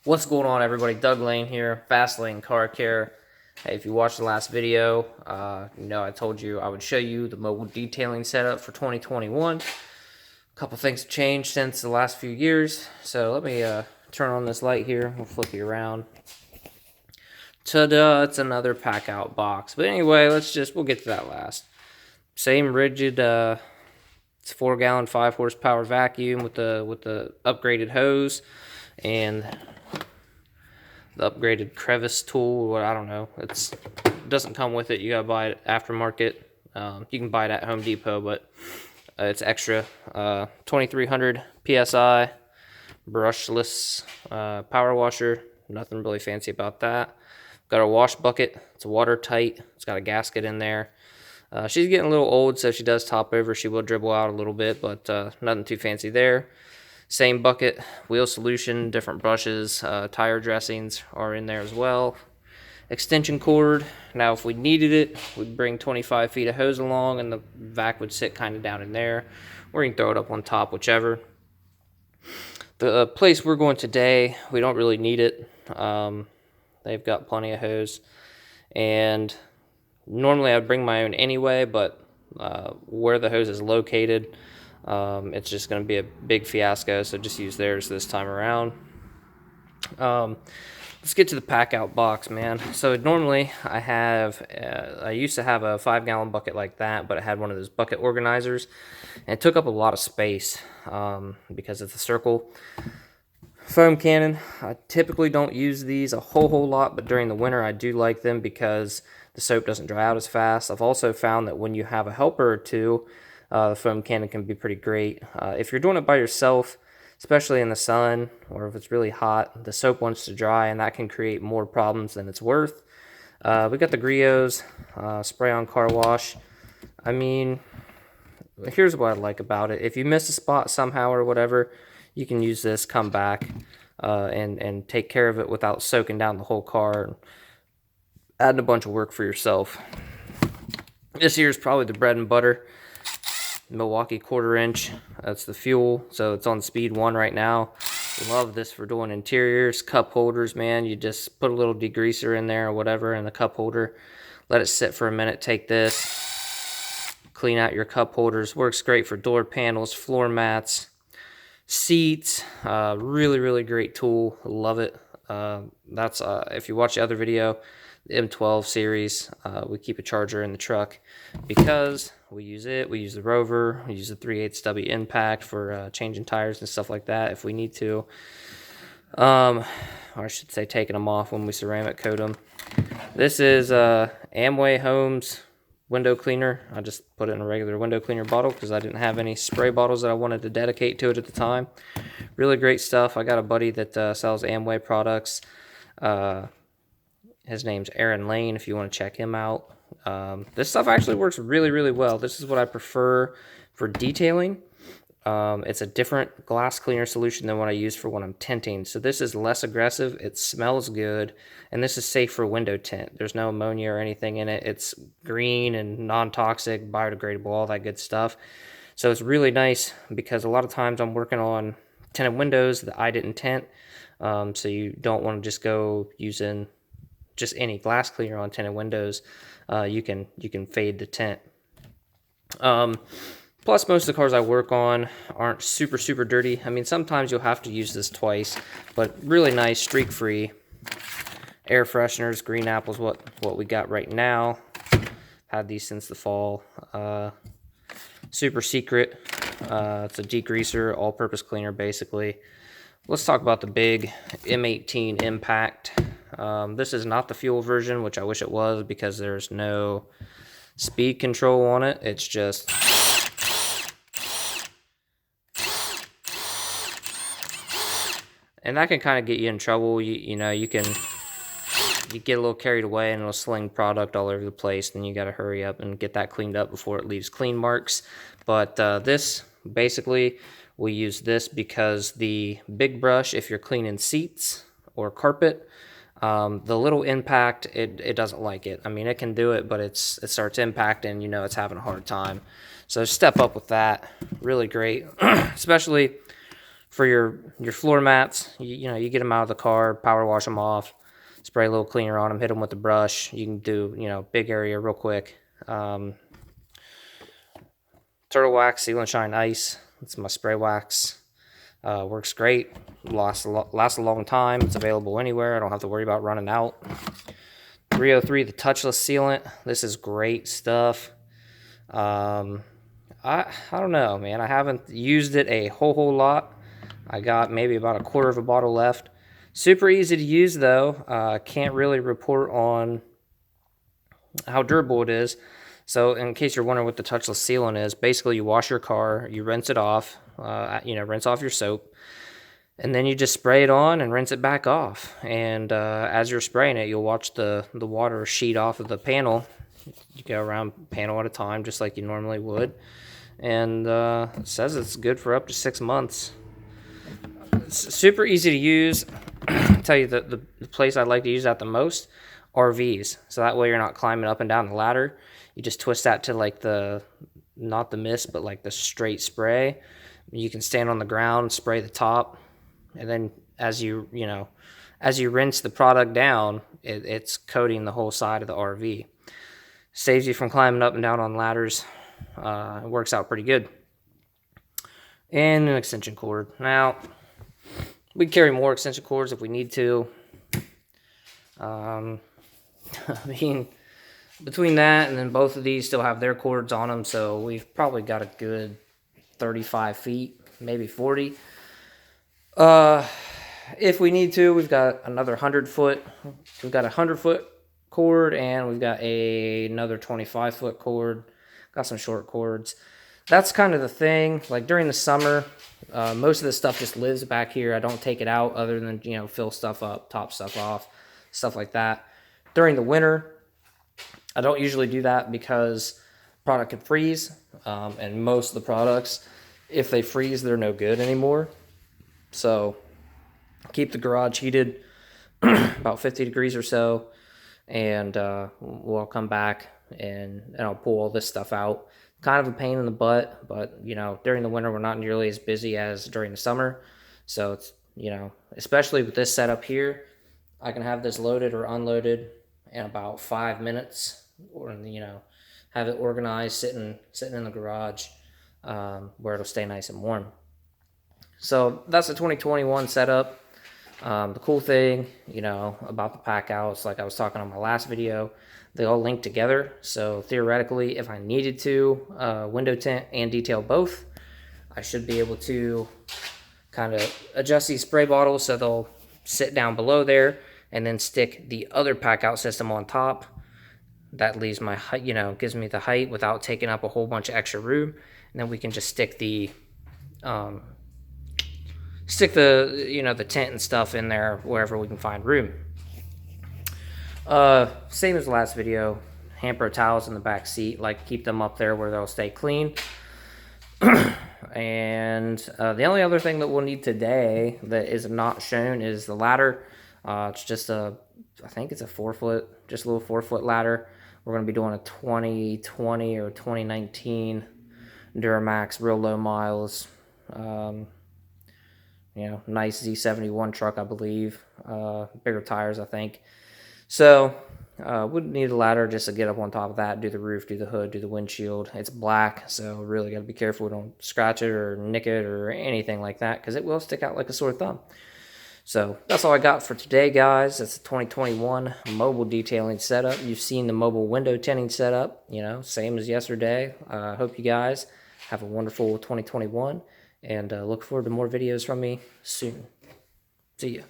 What's going on, everybody? Doug Lane here, Fast Lane Car Care. Hey, if you watched the last video, I told you I would show you the mobile detailing setup for 2021. A couple things have changed since the last few years. So let me turn on this light here. We'll flip you around. Ta-da! It's another pack out box. But anyway, we'll get to that last. Same rigid, it's 4-gallon, 5-horsepower vacuum with the upgraded hose and the upgraded crevice tool. I don't know. It doesn't come with it. You gotta buy it aftermarket. You can buy it at Home Depot, but it's extra. 2300 psi, brushless power washer. Nothing really fancy about that. Got a wash bucket. It's watertight. It's got a gasket in there. She's getting a little old, so she does top over. She will dribble out a little bit, but nothing too fancy there. Same bucket, wheel solution, different brushes, tire dressings are in there as well. Extension cord. Now, if we needed it, we'd bring 25 feet of hose along, and the vac would sit kind of down in there, or you can throw it up on top, whichever. The place we're going today, we don't really need it. They've got plenty of hose, and normally I'd bring my own anyway, but where the hose is located, it's just going to be a big fiasco, so just use theirs this time around. Let's get to the pack out box, man. So normally I used to have a 5-gallon bucket like that, but it had one of those bucket organizers, and it took up a lot of space because it's a circle. Foam cannon, I typically don't use these a whole lot, but during the winter I do like them because the soap doesn't dry out as fast. I've also found that when you have a helper or two, the foam cannon can be pretty great. If you're doing it by yourself, especially in the sun or if it's really hot, the soap wants to dry, and that can create more problems than it's worth. We got the Griot's spray-on car wash. I mean, here's what I like about it. If you miss a spot somehow or whatever, you can use this, come back, and take care of it without soaking down the whole car and adding a bunch of work for yourself. This here is probably the bread and butter. Milwaukee 1/4 inch. That's the fuel, so it's on speed 1 right now. Love this for doing interiors. Cup holders, man, you just put a little degreaser in there or whatever in the cup holder, let it sit for a minute, take this, clean out your cup holders. Works great for door panels, floor mats, seats. Really great tool. Love it. That's if you watch the other video, the M12 series, we keep a charger in the truck because we use it. We use the Rover. We use the 3/8 W Impact for changing tires and stuff like that if we need to. Or I should say taking them off when we ceramic coat them. This is Amway Homes window cleaner. I just put it in a regular window cleaner bottle because I didn't have any spray bottles that I wanted to dedicate to it at the time. Really great stuff. I got a buddy that sells Amway products. His name's Aaron Lane, if you want to check him out. This stuff actually works really well. This is what I prefer for detailing. It's a different glass cleaner solution than what I use for when I'm tinting. So this is less aggressive, it smells good, and this is safe for window tint. There's no ammonia or anything in it. It's green and non-toxic, biodegradable, all that good stuff. So it's really nice because a lot of times I'm working on tinted windows that I didn't tint. So you don't want to just go using just any glass cleaner on tinted windows. You can fade the tint. Plus, most of the cars I work on aren't super dirty. I mean, sometimes you'll have to use this twice, but really nice, streak-free. Air fresheners, green apples, what we got right now. Had these since the fall. Super secret. It's a degreaser, all-purpose cleaner, basically. Let's talk about the big M18 Impact. This is not the fuel version, which I wish it was because there's no speed control on it. It's just and that can kind of get you in trouble. You get a little carried away and it'll sling product all over the place. Then you got to hurry up and get that cleaned up before it leaves clean marks. But this basically, we use this because the big brush, if you're cleaning seats or carpet, the little Impact, it doesn't like it. I mean, it can do it, but it starts impacting, it's having a hard time. So step up with that. Really great, especially For your floor mats, you know, you get them out of the car, power wash them off, spray a little cleaner on them, hit them with the brush. You can do, you know, big area real quick. Turtle Wax Seal & Shine Ice. It's my spray wax. Works great. Lasts a long time. It's available anywhere. I don't have to worry about running out. 303, the touchless sealant. This is great stuff. I don't know, man. I haven't used it a whole lot. I got maybe about a quarter of a bottle left. Super easy to use though. Can't really report on how durable it is. So in case you're wondering what the touchless sealant is, basically you wash your car, you rinse it off, you know, rinse off your soap, and then you just spray it on and rinse it back off. And as you're spraying it, you'll watch the water sheet off of the panel. You go around panel at a time, just like you normally would. And it says it's good for up to 6 months. It's super easy to use. I'll tell you the place I like to use that the most, RVs. So that way you're not climbing up and down the ladder. You just twist that to like not the mist, but like the straight spray. You can stand on the ground, spray the top, and then as you rinse the product down, it's coating the whole side of the RV. Saves you from climbing up and down on ladders. It works out pretty good. And an extension cord. Now, we carry more extension cords if we need to. I mean, between that and then both of these still have their cords on them, so we've probably got a good 35 feet, maybe 40. If we need to, we've got another 100 foot. We've got a 100-foot cord, and we've got another 25-foot cord. Got some short cords. That's kind of the thing. Like during the summer, most of the stuff just lives back here. I don't take it out other than, you know, fill stuff up, top stuff off, stuff like that. During the winter, I don't usually do that because product can freeze, and most of the products, if they freeze, they're no good anymore. So keep the garage heated about 50 degrees or so, and we'll come back and I'll pull all this stuff out. Kind of a pain in the butt, but you know, during the winter we're not nearly as busy as during the summer. So it's, you know, especially with this setup here, I can have this loaded or unloaded in about 5 minutes, or, you know, have it organized, sitting in the garage, where it'll stay nice and warm. So that's the 2021 setup. The cool thing, you know, about the pack outs, like I was talking on my last video, they all link together. So theoretically, if I needed to window tint and detail both, I should be able to kind of adjust these spray bottles so they'll sit down below there, and then stick the other pack out system on top. That leaves my height, you know, gives me the height without taking up a whole bunch of extra room. And then we can just stick the you know, the tent and stuff in there wherever we can find room. Same as the last video, hamper towels in the back seat, like keep them up there where they'll stay clean. And the only other thing that we'll need today that is not shown is the ladder. It's just I think it's a 4-foot, just a little 4-foot ladder. We're going to be doing a 2020 or 2019 Duramax, real low miles. You know, nice Z71 truck, I believe. Bigger tires, I think. So, wouldn't need a ladder just to get up on top of that, do the roof, do the hood, do the windshield. It's black, so really got to be careful we don't scratch it or nick it or anything like that, because it will stick out like a sore thumb. So, that's all I got for today, guys. That's the 2021 mobile detailing setup. You've seen the mobile window tinting setup, you know, same as yesterday. I hope you guys have a wonderful 2021. And look forward to more videos from me soon. See ya.